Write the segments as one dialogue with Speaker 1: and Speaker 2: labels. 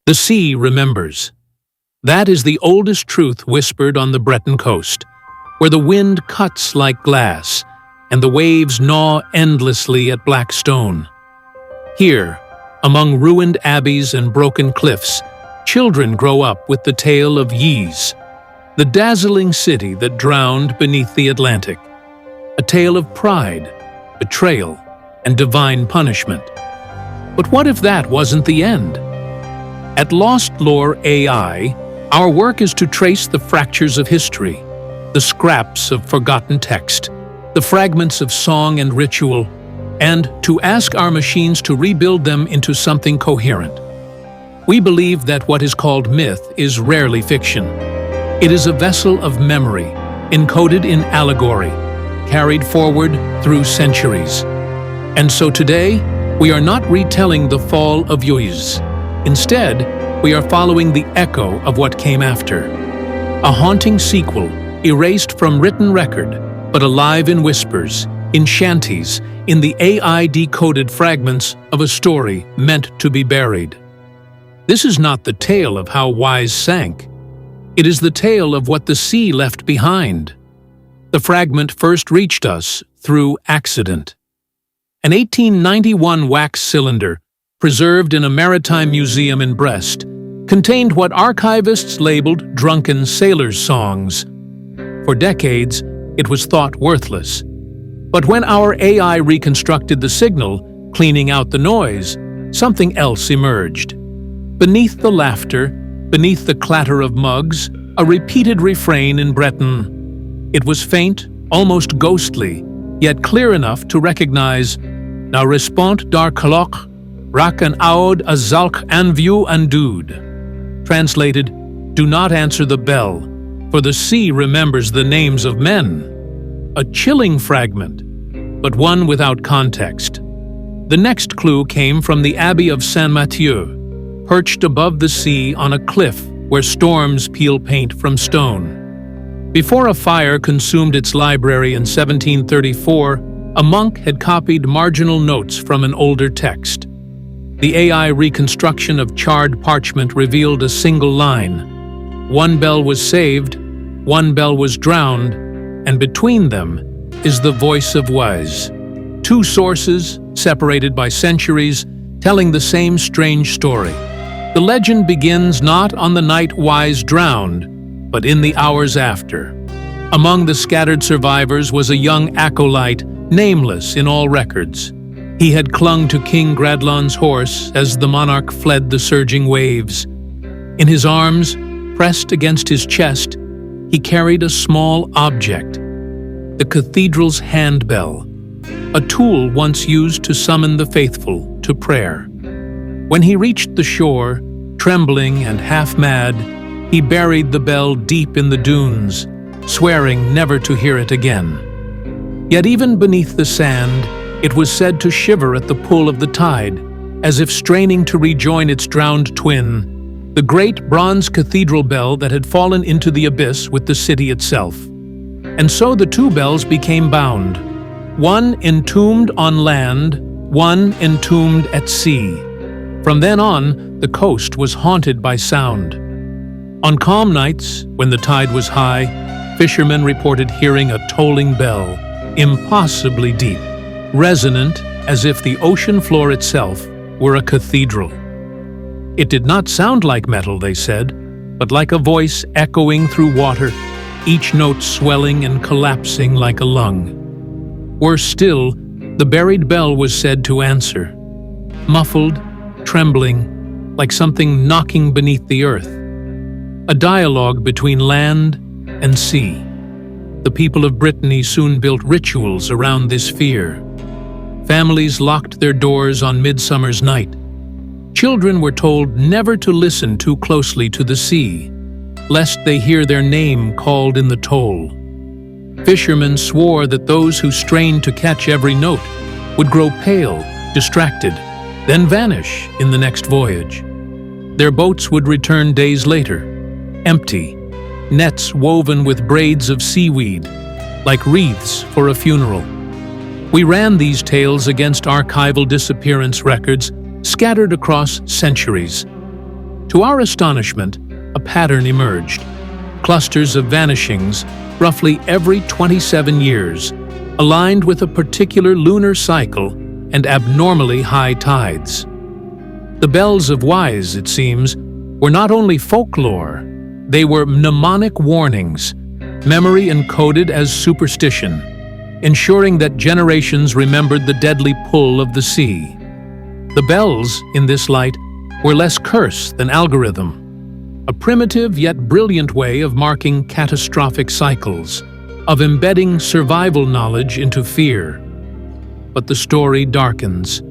Speaker 1: The sea remembers. That is the oldest truth whispered on the Breton coast, where the wind cuts like glass and the waves gnaw endlessly at black stone. Here, among ruined abbeys and broken cliffs, children grow up with the tale of Ypres, the dazzling city that drowned beneath the Atlantic. A tale of pride, betrayal, and divine punishment. But what if that wasn't the end? At Lost Lore AI, our work is to trace the fractures of history, the scraps of forgotten text, the fragments of song and ritual, and to ask our machines to rebuild them into something coherent. We believe that what is called myth is rarely fiction. It is a vessel of memory, encoded in allegory, carried forward through centuries. And so today, we are not retelling the fall of Ypres. Instead, we are following the echo of what came after. A haunting sequel, erased from written record, but alive in whispers, in shanties, in the AI-decoded fragments of a story meant to be buried. This is not the tale of how Wise sank. It is the tale of what the sea left behind. The fragment first reached us through accident. An 1891 wax cylinder, preserved in a maritime museum in Brest, contained what archivists labeled drunken sailors' songs. For decades, it was thought worthless. But when our AI reconstructed the signal, cleaning out the noise, something else emerged. Beneath the laughter, beneath the clatter of mugs, a repeated refrain in Breton. It was faint, almost ghostly, yet clear enough to recognize "Na respont dar cloch, rak an aud a zalk an view an dude." Translated, "Do not answer the bell, for the sea remembers the names of men." A chilling fragment, but one without context. The next clue came from the Abbey of Saint-Mathieu, perched above the sea on a cliff where storms peel paint from stone. Before a fire consumed its library in 1734, a monk had copied marginal notes from an older text. The AI reconstruction of charred parchment revealed a single line. One bell was saved, one bell was drowned, and between them is the voice of Wise. Two sources, separated by centuries, telling the same strange story. The legend begins not on the night Wise drowned, but in the hours after. Among the scattered survivors was a young acolyte, nameless in all records. He had clung to King Gradlon's horse as the monarch fled the surging waves. In his arms, pressed against his chest, he carried a small object, the cathedral's handbell, a tool once used to summon the faithful to prayer. When he reached the shore, trembling and half-mad, he buried the bell deep in the dunes, swearing never to hear it again. Yet even beneath the sand, it was said to shiver at the pull of the tide, as if straining to rejoin its drowned twin, the great bronze cathedral bell that had fallen into the abyss with the city itself. And so the two bells became bound, one entombed on land, one entombed at sea. From then on, the coast was haunted by sound. On calm nights, when the tide was high, fishermen reported hearing a tolling bell, impossibly deep, resonant as if the ocean floor itself were a cathedral. It did not sound like metal, they said, but like a voice echoing through water, each note swelling and collapsing like a lung. Worse still, the buried bell was said to answer, muffled, trembling, like something knocking beneath the earth. A dialogue between land and sea. The people of Brittany soon built rituals around this fear. Families locked their doors on midsummer's night. Children were told never to listen too closely to the sea, lest they hear their name called in the toll. Fishermen swore that those who strained to catch every note would grow pale, distracted, then vanish in the next voyage. Their boats would return days later, empty, nets woven with braids of seaweed, like wreaths for a funeral. We ran these tales against archival disappearance records scattered across centuries. To our astonishment, a pattern emerged. Clusters of vanishings, roughly every 27 years, aligned with a particular lunar cycle and abnormally high tides. The bells of Wise, it seems, were not only folklore, they were mnemonic warnings, memory encoded as superstition, ensuring that generations remembered the deadly pull of the sea. The bells, in this light, were less curse than algorithm, a primitive yet brilliant way of marking catastrophic cycles, of embedding survival knowledge into fear. But the story darkens.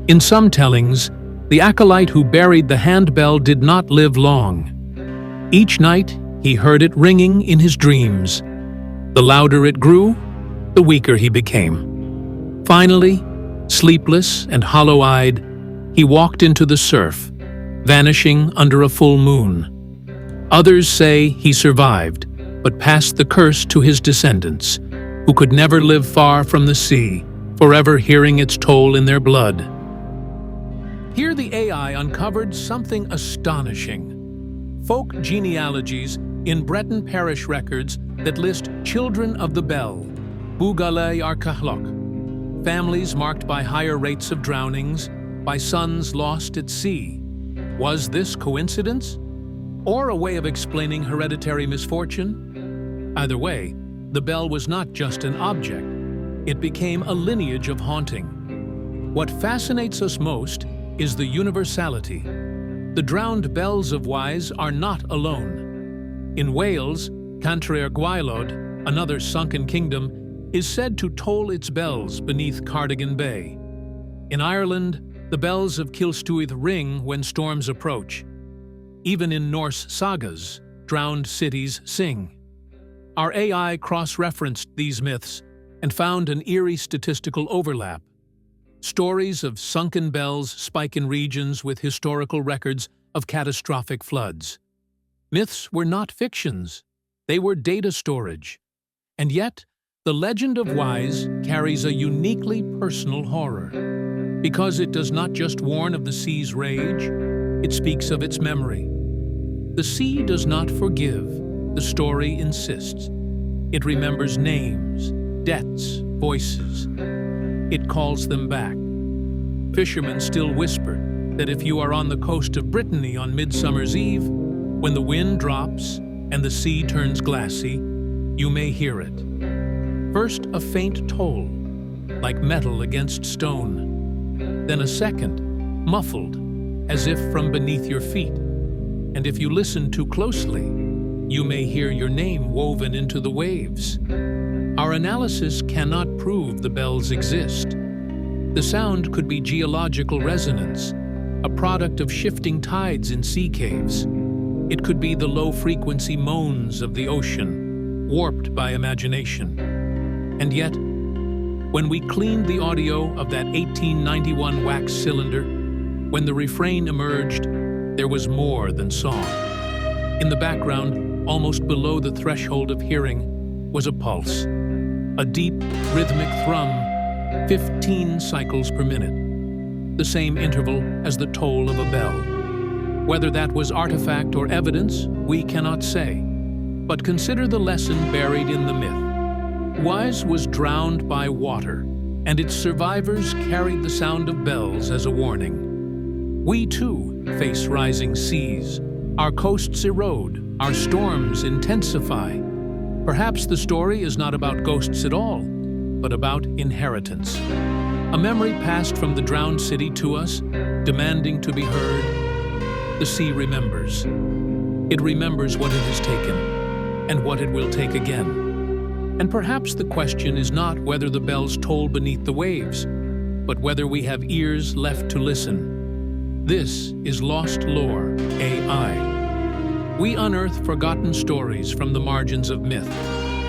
Speaker 1: In some tellings, the acolyte who buried the handbell did not live long. Each night, he heard it ringing in his dreams. The louder it grew, the weaker he became. Finally, sleepless and hollow-eyed, he walked into the surf, vanishing under a full moon. Others say he survived, but passed the curse to his descendants, who could never live far from the sea, forever hearing its toll in their blood. Here the AI uncovered something astonishing. Folk genealogies in Breton parish records that list children of the bell, Bugale Arkahlok, families marked by higher rates of drownings, by sons lost at sea. Was this coincidence? Or a way of explaining hereditary misfortune? Either way, the bell was not just an object. It became a lineage of haunting. What fascinates us most is the universality. The drowned bells of Wise are not alone. In Wales, Cantre'r Gwaelod, another sunken kingdom, is said to toll its bells beneath Cardigan Bay. In Ireland, the bells of Kilstwyth ring when storms approach. Even in Norse sagas, drowned cities sing. Our AI cross-referenced these myths and found an eerie statistical overlap. Stories of sunken bells spike in regions with historical records of catastrophic floods. Myths were not fictions, they were data storage. And yet, the legend of Wise carries a uniquely personal horror. Because it does not just warn of the sea's rage, it speaks of its memory. The sea does not forgive, the story insists. It remembers names, debts, voices. It calls them back. Fishermen still whisper that if you are on the coast of Brittany on Midsummer's Eve, when the wind drops and the sea turns glassy, you may hear it. First a faint toll, like metal against stone. Then a second, muffled, as if from beneath your feet. And if you listen too closely, you may hear your name woven into the waves. Our analysis cannot prove the bells exist. The sound could be geological resonance, a product of shifting tides in sea caves. It could be the low-frequency moans of the ocean, warped by imagination. And yet, when we cleaned the audio of that 1891 wax cylinder, when the refrain emerged, there was more than song. In the background, almost below the threshold of hearing, was a pulse, a deep, rhythmic thrum, 15 cycles per minute, the same interval as the toll of a bell. Whether that was artifact or evidence, we cannot say. But consider the lesson buried in the myth. Wise was drowned by water, and its survivors carried the sound of bells as a warning. We too face rising seas. Our coasts erode, our storms intensify. Perhaps the story is not about ghosts at all, but about inheritance. A memory passed from the drowned city to us, demanding to be heard. The sea remembers. It remembers what it has taken, and what it will take again. And perhaps the question is not whether the bells toll beneath the waves, but whether we have ears left to listen. This is Lost Lore, AI. We unearth forgotten stories from the margins of myth,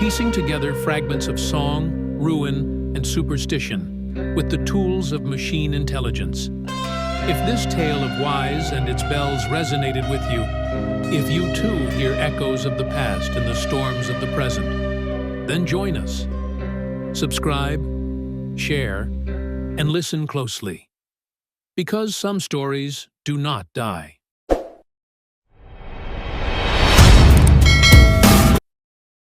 Speaker 1: piecing together fragments of song, ruin, and superstition with the tools of machine intelligence. If this tale of Wise and its bells resonated with you, if you too hear echoes of the past in the storms of the present, then join us. Subscribe, share, and listen closely. Because some stories do not die.